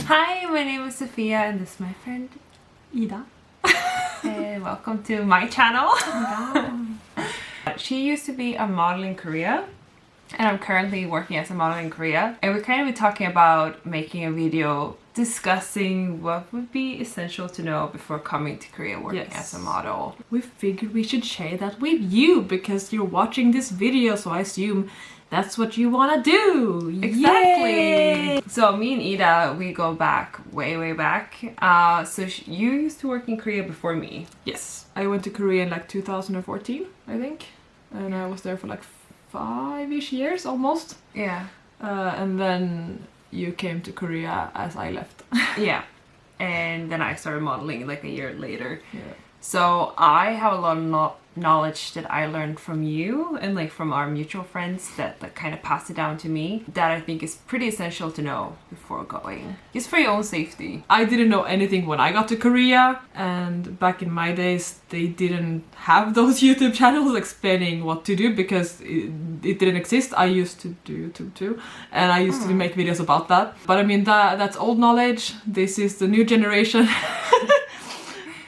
Hi, my name is Sofia and this is my friend Ida. and welcome to my channel. Oh She used to be a model in Korea and I'm currently working as a model in Korea, and we're kind of talking about making a video discussing what would be essential to know before coming to Korea working as a model. We figured we should share that with you because you're watching this video, so I assume that's what you want to do. Exactly. Yay! So me and Ida, we go back way back. You used to work in Korea before me. Yes, I went to Korea in like 2014, I think, and I was there for like 5-ish years almost. Yeah. And then you came to Korea as I left. Yeah. And then I started modeling like a year later. Yeah. So I have a lot of knowledge that I learned from you and like from our mutual friends that kind of passed it down to me that I think is pretty essential to know before going. Just for your own safety. I didn't know anything when I got to Korea, and back in my days they didn't have those YouTube channels explaining what to do because it didn't exist. I used to do YouTube too, and I used to make videos about that. But I mean, that's old knowledge. This is the new generation.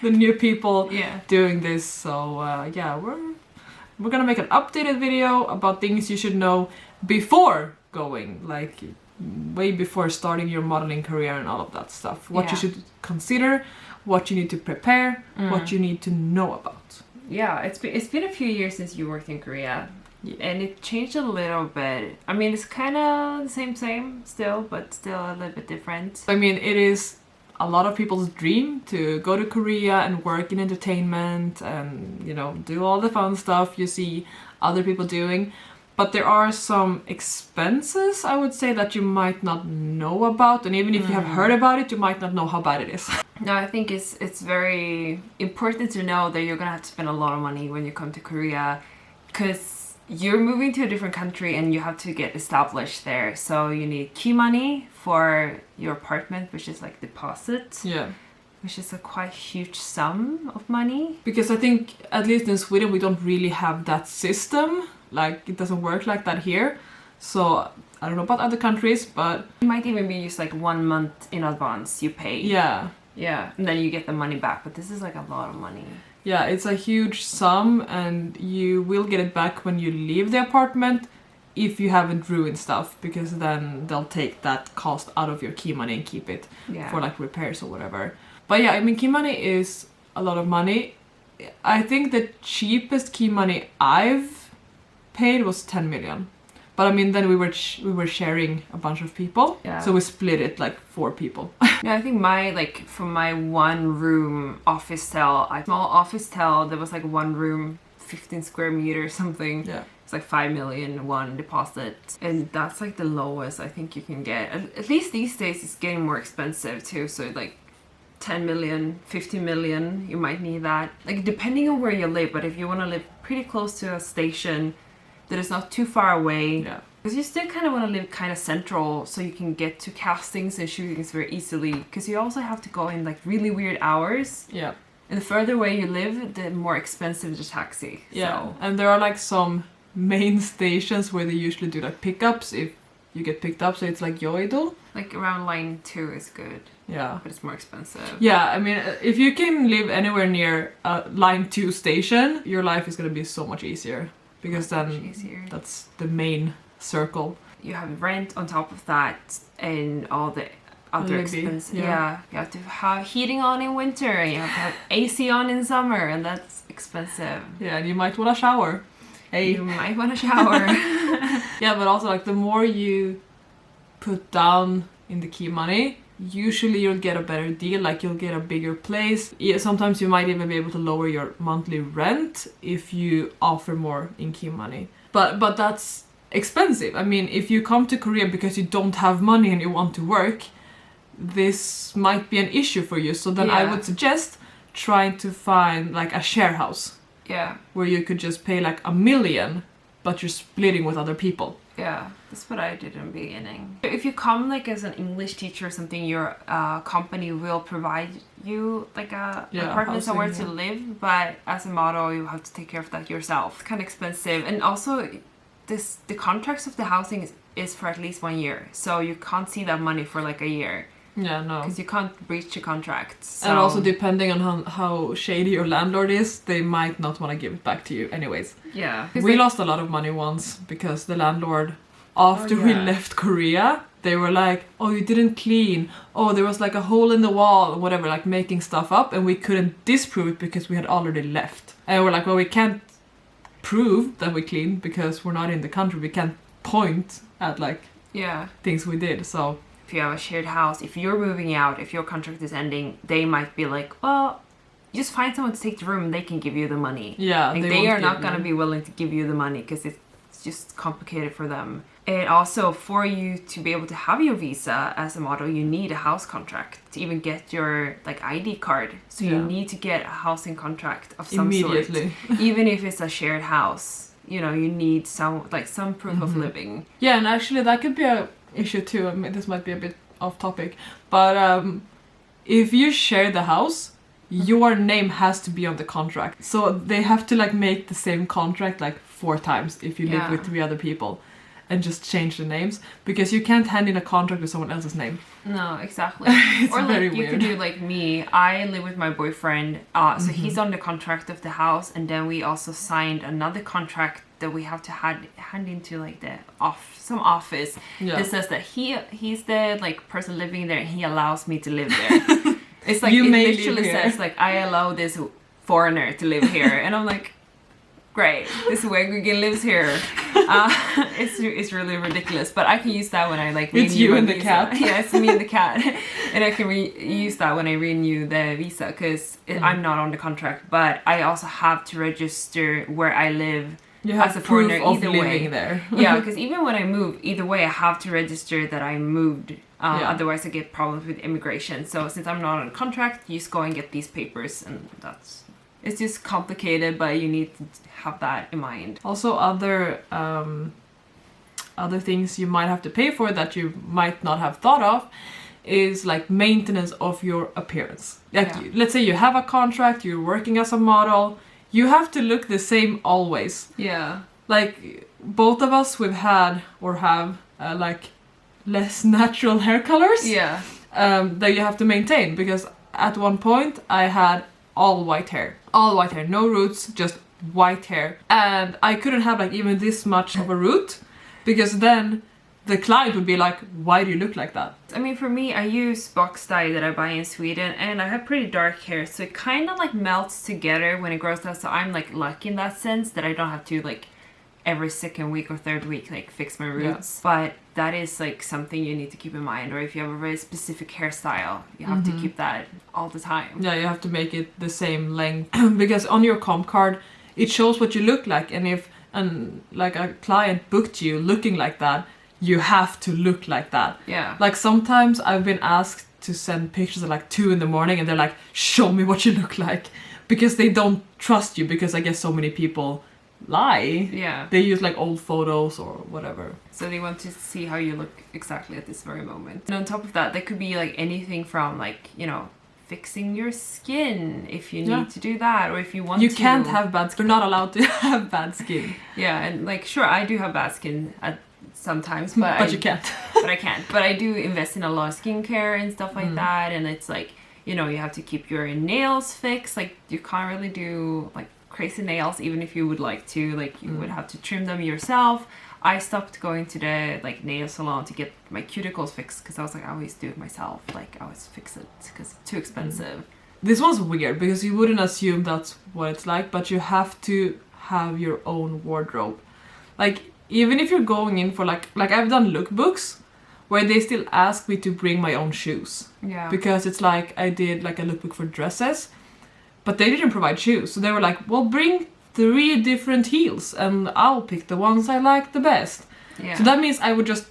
The new people doing this, so yeah, we're gonna make an updated video about things you should know before going, like way before starting your modeling career and all of that stuff. What you should consider, what you need to prepare, what you need to know about. Yeah, it's been a few years since you worked in Korea. And it changed a little bit. I mean, it's kind of the same still, but still a little bit different. I mean, it is a lot of people's dream to go to Korea and work in entertainment and, you know, do all the fun stuff you see other people doing. But there are some expenses, I would say, that you might not know about. And even if you have heard about it, you might not know how bad it is. No, I think it's very important to know that you're gonna have to spend a lot of money when you come to Korea, because you're moving to a different country and you have to get established there. So you need key money for your apartment, which is like deposit. Yeah. Which is a quite huge sum of money. Because I think, at least in Sweden, we don't really have that system. Like, it doesn't work like that here. So, I don't know about other countries, but it might even be just like 1 month in advance you pay. Yeah. Yeah, and then you get the money back. But this is like a lot of money. Yeah, it's a huge sum, and you will get it back when you leave the apartment if you haven't ruined stuff, because then they'll take that cost out of your key money and keep it for like repairs or whatever. But yeah, I mean, key money is a lot of money. I think the cheapest key money I've paid was 10 million. But I mean, then we were sharing a bunch of people, so we split it like 4 people. Yeah, I think from my 1 room office small office there was like 1 room, 15 square meters something. Yeah. It's like 5 million one deposit, and that's like the lowest I think you can get. At least these days it's getting more expensive too, so like 10 million, 50 million, you might need that. Like depending on where you live, but if you want to live pretty close to a station that is not too far away, because you still kind of want to live kind of central so you can get to castings and shootings very easily, because you also have to go in like really weird hours. Yeah. And the further away you live, the more expensive the taxi. Yeah, so. And there are like some main stations where they usually do like pickups if you get picked up, so it's like Yoido. Like around line 2 is good. Yeah. But it's more expensive. Yeah, I mean, if you can live anywhere near a line 2 station, your life is gonna be so much easier. Because then that's the main circle. You have rent on top of that and all the other expenses. Yeah. You have to have heating on in winter and you have to have AC on in summer, and that's expensive. Yeah, and you might want to shower. Hey. You might want to shower. Yeah, but also like the more you put down in the key money, usually you'll get a better deal, like you'll get a bigger place. Yeah, sometimes you might even be able to lower your monthly rent if you offer more in key money. But that's expensive. I mean, if you come to Korea because you don't have money and you want to work, this might be an issue for you. So then I would suggest trying to find like a share house. Yeah. Where you could just pay like 1 million, but you're splitting with other people. Yeah, that's what I did in the beginning. If you come like as an English teacher or something, your company will provide you like a apartment somewhere to live, but as a model you have to take care of that yourself. It's kind of expensive, and also the contracts of the housing is for at least 1 year, so you can't see that money for like a year. Yeah, no. Because you can't breach a contract. So. And also depending on how shady your landlord is, they might not want to give it back to you anyways. Yeah. We lost a lot of money once because the landlord, after we left Korea, they were like, oh, you didn't clean. Oh, there was like a hole in the wall, or whatever, like making stuff up, and we couldn't disprove it because we had already left. And we're like, well, we can't prove that we cleaned because we're not in the country. We can't point at like things we did. So if you have a shared house, if you're moving out, if your contract is ending, they might be like, well, just find someone to take the room and they can give you the money. Yeah, like they are not going to be willing to give you the money because it's just complicated for them. And also, for you to be able to have your visa as a model, you need a house contract to even get your like ID card. So you need to get a housing contract of some sort. Even if it's a shared house, you know, you need some proof of living. Yeah, and actually that could be a issue too. I mean, this might be a bit off topic, but if you share the house, your name has to be on the contract. So they have to like make the same contract like 4 times if you live with 3 other people. And just change the names, because you can't hand in a contract with someone else's name. No, exactly. It's or like very you weird. could do like me. I live with my boyfriend, so he's on the contract of the house, and then we also signed another contract that we have to hand into like some office that says that he's the like person living there, and he allows me to live there. It's like it literally says like I allow this foreigner to live here, and I'm like, great, this Wegugan lives here. It's really ridiculous, but I can use that when I like renew. It's you and the cat. Yeah, it's me and the cat, and I can use that when I renew the visa because I'm not on the contract, but I also have to register where I live as a foreigner either way. There. Yeah, because even when I move, either way, I have to register that I moved. Otherwise, I get problems with immigration. So since I'm not on a contract, you just go and get these papers, and it's just complicated, but you need to have that in mind. Also, other things you might have to pay for that you might not have thought of is like maintenance of your appearance. Like, let's say you have a contract, you're working as a model, you have to look the same always. Yeah. Like, both of us, we've had or have like less natural hair colors. Yeah. That you have to maintain, because at one point I had all white hair, no roots, just white hair, and I couldn't have like even this much of a root, because then the client would be like, why do you look like that? I mean, for me, I use box dye that I buy in Sweden, and I have pretty dark hair, so it kind of like melts together when it grows out, so I'm like lucky in that sense that I don't have to like every second week or third week like fix my roots. But that is like something you need to keep in mind, or if you have a very specific hairstyle, you have to keep that all the time. Yeah, you have to make it the same length because on your comp card it shows what you look like, and if like a client booked you looking like that, you have to look like that. Yeah. Like sometimes I've been asked to send pictures at like 2 a.m. and they're like, show me what you look like, because they don't trust you, because I guess so many people lie. Yeah. They use like old photos or whatever. So they want to see how you look exactly at this very moment. And on top of that, there could be like anything from like, you know, fixing your skin if you need to do that, or if you want to. You can't have bad skin. You're not allowed to have bad skin. Yeah, and like sure, I do have bad skin at sometimes, but you can't. But I can't. But I do invest in a lot of skincare and stuff like that, and it's like, you know, you have to keep your nails fixed. Like you can't really do like crazy nails, even if you would like to. Like you would have to trim them yourself. I stopped going to the like nail salon to get my cuticles fixed because I was like, I always do it myself. Like I always fix it because it's too expensive. This one's weird because you wouldn't assume that's what it's like, but you have to have your own wardrobe. Like even if you're going in for like I've done lookbooks where they still ask me to bring my own shoes. Yeah. Because it's like I did like a lookbook for dresses, but they didn't provide shoes. So they were like, well, bring 3 different heels and I'll pick the ones I like the best. Yeah. So that means I would just,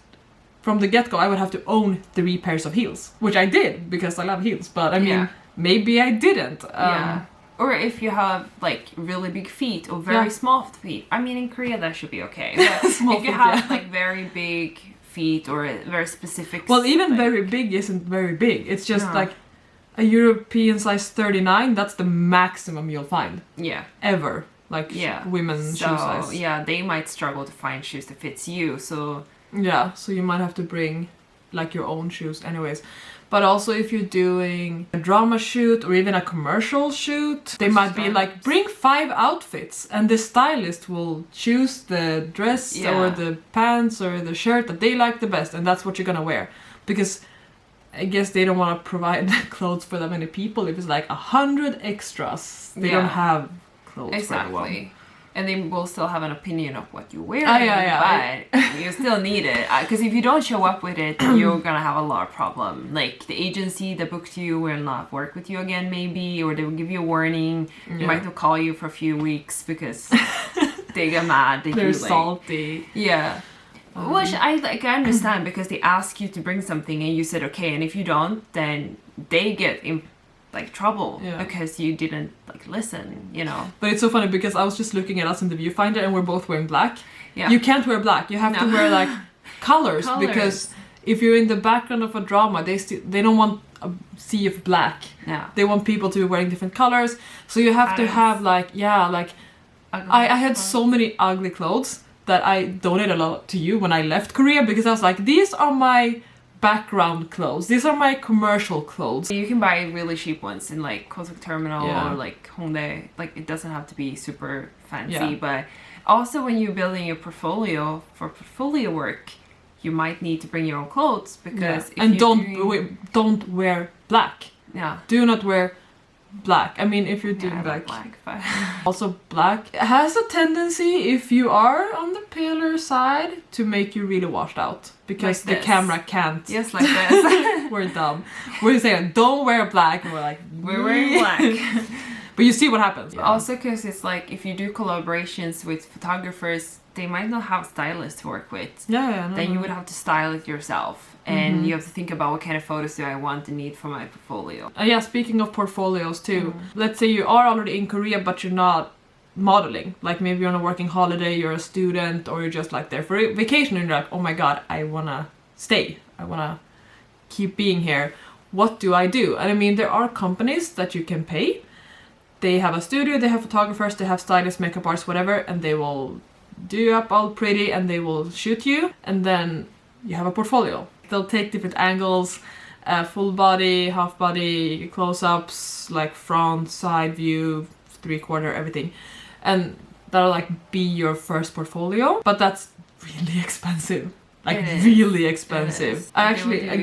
from the get-go, I would have to own 3 pairs of heels, which I did because I love heels. But I mean, maybe I didn't. Yeah. Or if you have like really big feet or very small feet. I mean, in Korea that should be okay. But if you have like very big feet or very specific. Well, even like, very big isn't very big. It's just like a European size 39. That's the maximum you'll find. Yeah. Ever. Like women's shoe size. Yeah, they might struggle to find shoes that fits you. So yeah, so you might have to bring like your own shoes anyways. But also if you're doing a drama shoot or even a commercial shoot, they might be like, bring 5 outfits, and the stylist will choose the dress or the pants or the shirt that they like the best, and that's what you're gonna wear. Because I guess they don't want to provide clothes for that many people. If it's like 100 extras, they don't have clothes for everyone. And they will still have an opinion of what you wear, but you still need it. Because if you don't show up with it, you're gonna have a lot of problem. Like the agency that booked you will not work with you again, maybe, or they will give you a warning. They might not call you for a few weeks because they get mad. They're salty. Yeah. Which I understand, because they ask you to bring something and you said okay, and if you don't, then they get in trouble because you didn't listen, you know. But it's so funny because I was just looking at us in the viewfinder and we're both wearing black. Yeah. You can't wear black. You have to wear like colors, because if you're in the background of a drama, they don't want a sea of black. Yeah. They want people to be wearing different colors. So you have to have I had so many ugly clothes that I donated a lot to you when I left Korea, because I was like, these are my background clothes. These are my commercial clothes. You can buy really cheap ones in like Kosuk Terminal or like Hongdae. Like it doesn't have to be super fancy, but also when you're building your portfolio for portfolio work, you might need to bring your own clothes, because if don't wear black. Yeah. Do not wear black. I mean, if you're doing black. But also black has a tendency, if you are on the paler side, to make you really washed out, because the camera can't. Yes, like this. We're dumb. We're saying don't wear black, and we're like, we're wearing black. But you see what happens. Yeah. Also, because it's like, if you do collaborations with photographers, they might not have stylists to work with. Then you would have to style it yourself. And you have to think about what kind of photos do I want and need for my portfolio. Speaking of portfolios too, let's say you are already in Korea but you're not modeling. Like maybe you're on a working holiday, you're a student, or you're just like there for a vacation and you're like, oh my god, I wanna stay. I wanna keep being here. What do I do? And I mean, there are companies that you can pay. They have a studio, they have photographers, they have stylists, makeup artists, whatever, and they will do you up all pretty and they will shoot you, and then you have a portfolio. They'll take different angles, full body, half body, close-ups, like front, side view, 3/4, everything. And that'll like be your first portfolio, but that's really expensive. Like really expensive. I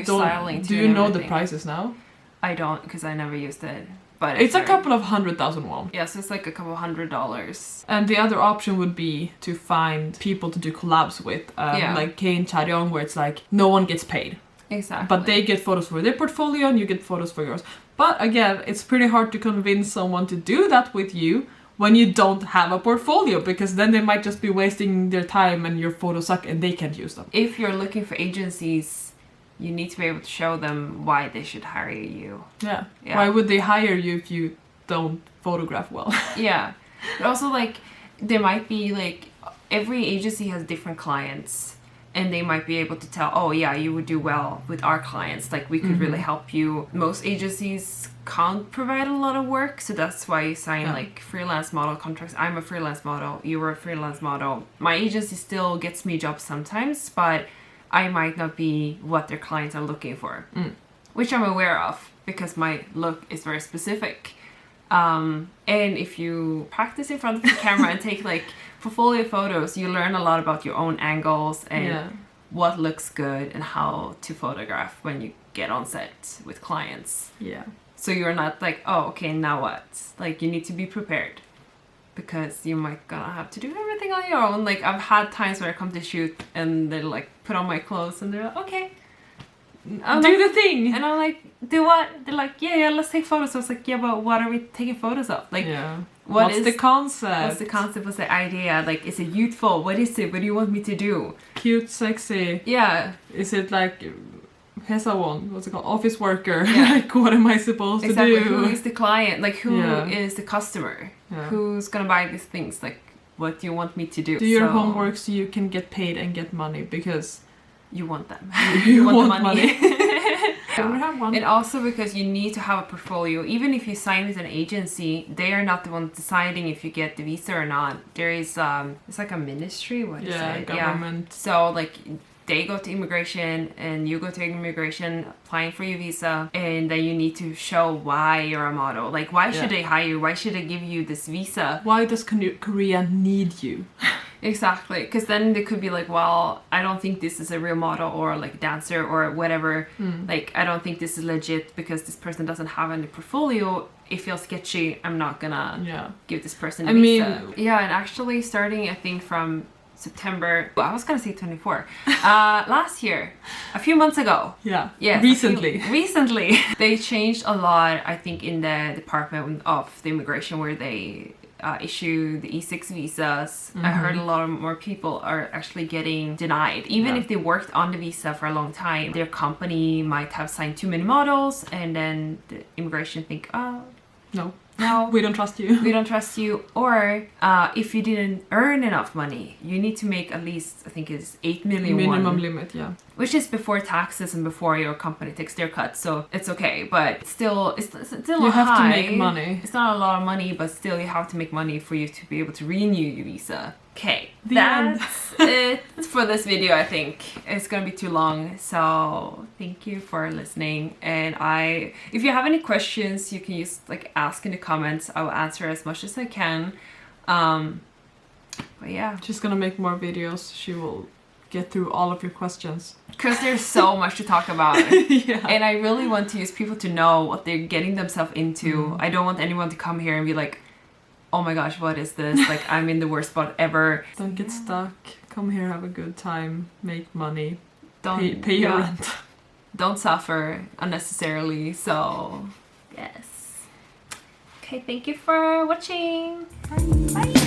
don't. Do you know the prices now? I don't, because I never used it. But it's a couple of 100,000 won. Yeah, so it's like a couple $100. And the other option would be to find people to do collabs with, like Kane Charyong, where it's like no one gets paid. Exactly. But they get photos for their portfolio and you get photos for yours. But again, it's pretty hard to convince someone to do that with you when you don't have a portfolio, because then they might just be wasting their time and your photos suck and they can't use them. If you're looking for agencies, you need to be able to show them why they should hire you. Yeah. Why would they hire you if you don't photograph well? Yeah. But also, like, there might be, like, every agency has different clients. And they might be able to tell, oh yeah, you would do well with our clients. Like, we could really help you. Most agencies can't provide a lot of work. So that's why you sign, like, freelance model contracts. I'm a freelance model. You were a freelance model. My agency still gets me jobs sometimes, but I might not be what their clients are looking for, which I'm aware of because my look is very specific. And if you practice in front of the camera and take like portfolio photos, you learn a lot about your own angles and what looks good and how to photograph when you get on set with clients. Yeah. So you're not like, oh, okay, now what? Like, you need to be prepared. Because you might gonna have to do everything on your own. Like, I've had times where I come to shoot and they're like, put on my clothes and they're like, okay, do the thing. And I'm like, do what? They're like, yeah, let's take photos. So I was like, yeah, but what are we taking photos of? Like, what's the concept? What's the concept? What's the idea? Like, is it youthful? What is it? What do you want me to do? Cute, sexy. Yeah. Is it like Hesawon? What's it called? Office worker. Yeah. Like, what am I supposed to do? Who is the client? Like, who is the customer? Yeah. Who's gonna buy these things? Like, what do you want me to do? Do your homework so you can get paid and get money, because you want them. You want the money. And also because you need to have a portfolio. Even if you sign with an agency, they are not the one deciding if you get the visa or not. There is it's like a ministry. What is it? Government. Yeah. So like they go to immigration and you go to immigration applying for your visa, and then you need to show why you're a model. Like, why should they hire you? Why should they give you this visa? Why does Korea need you? Exactly, because then they could be like, well, I don't think this is a real model or like dancer or whatever. Like, I don't think this is legit because this person doesn't have any portfolio. It feels sketchy. I'm not gonna give this person a visa. Yeah, and actually starting, I think, from September, I was gonna say 24, last year, a few months ago. Yeah, recently, they changed a lot, I think, in the Department of the Immigration, where they issue the E6 visas. I heard a lot more people are actually getting denied, even if they worked on the visa for a long time. Their company might have signed too many models, and then the immigration think, oh, no, we don't trust you. We don't trust you. Or if you didn't earn enough money, you need to make at least, I think it's 8 million minimum limit, yeah. Which is before taxes and before your company takes their cut, so it's okay. But still, it's still you have high. to make money. It's not a lot of money, but still you have to make money for you to be able to renew your visa. Okay, that's it for this video. I think it's gonna be too long, so thank you for listening. And if you have any questions, you can just like ask in the comments. I will answer as much as I can. But yeah, she's gonna make more videos. She will get through all of your questions because there's so much to talk about. And I really want to use people to know what they're getting themselves into. I don't want anyone to come here and be like, oh my gosh, what is this? Like, I'm in the worst spot ever. Don't get stuck. Come here, have a good time, make money, pay your rent. Don't suffer unnecessarily. So yes. Okay, thank you for watching. Bye.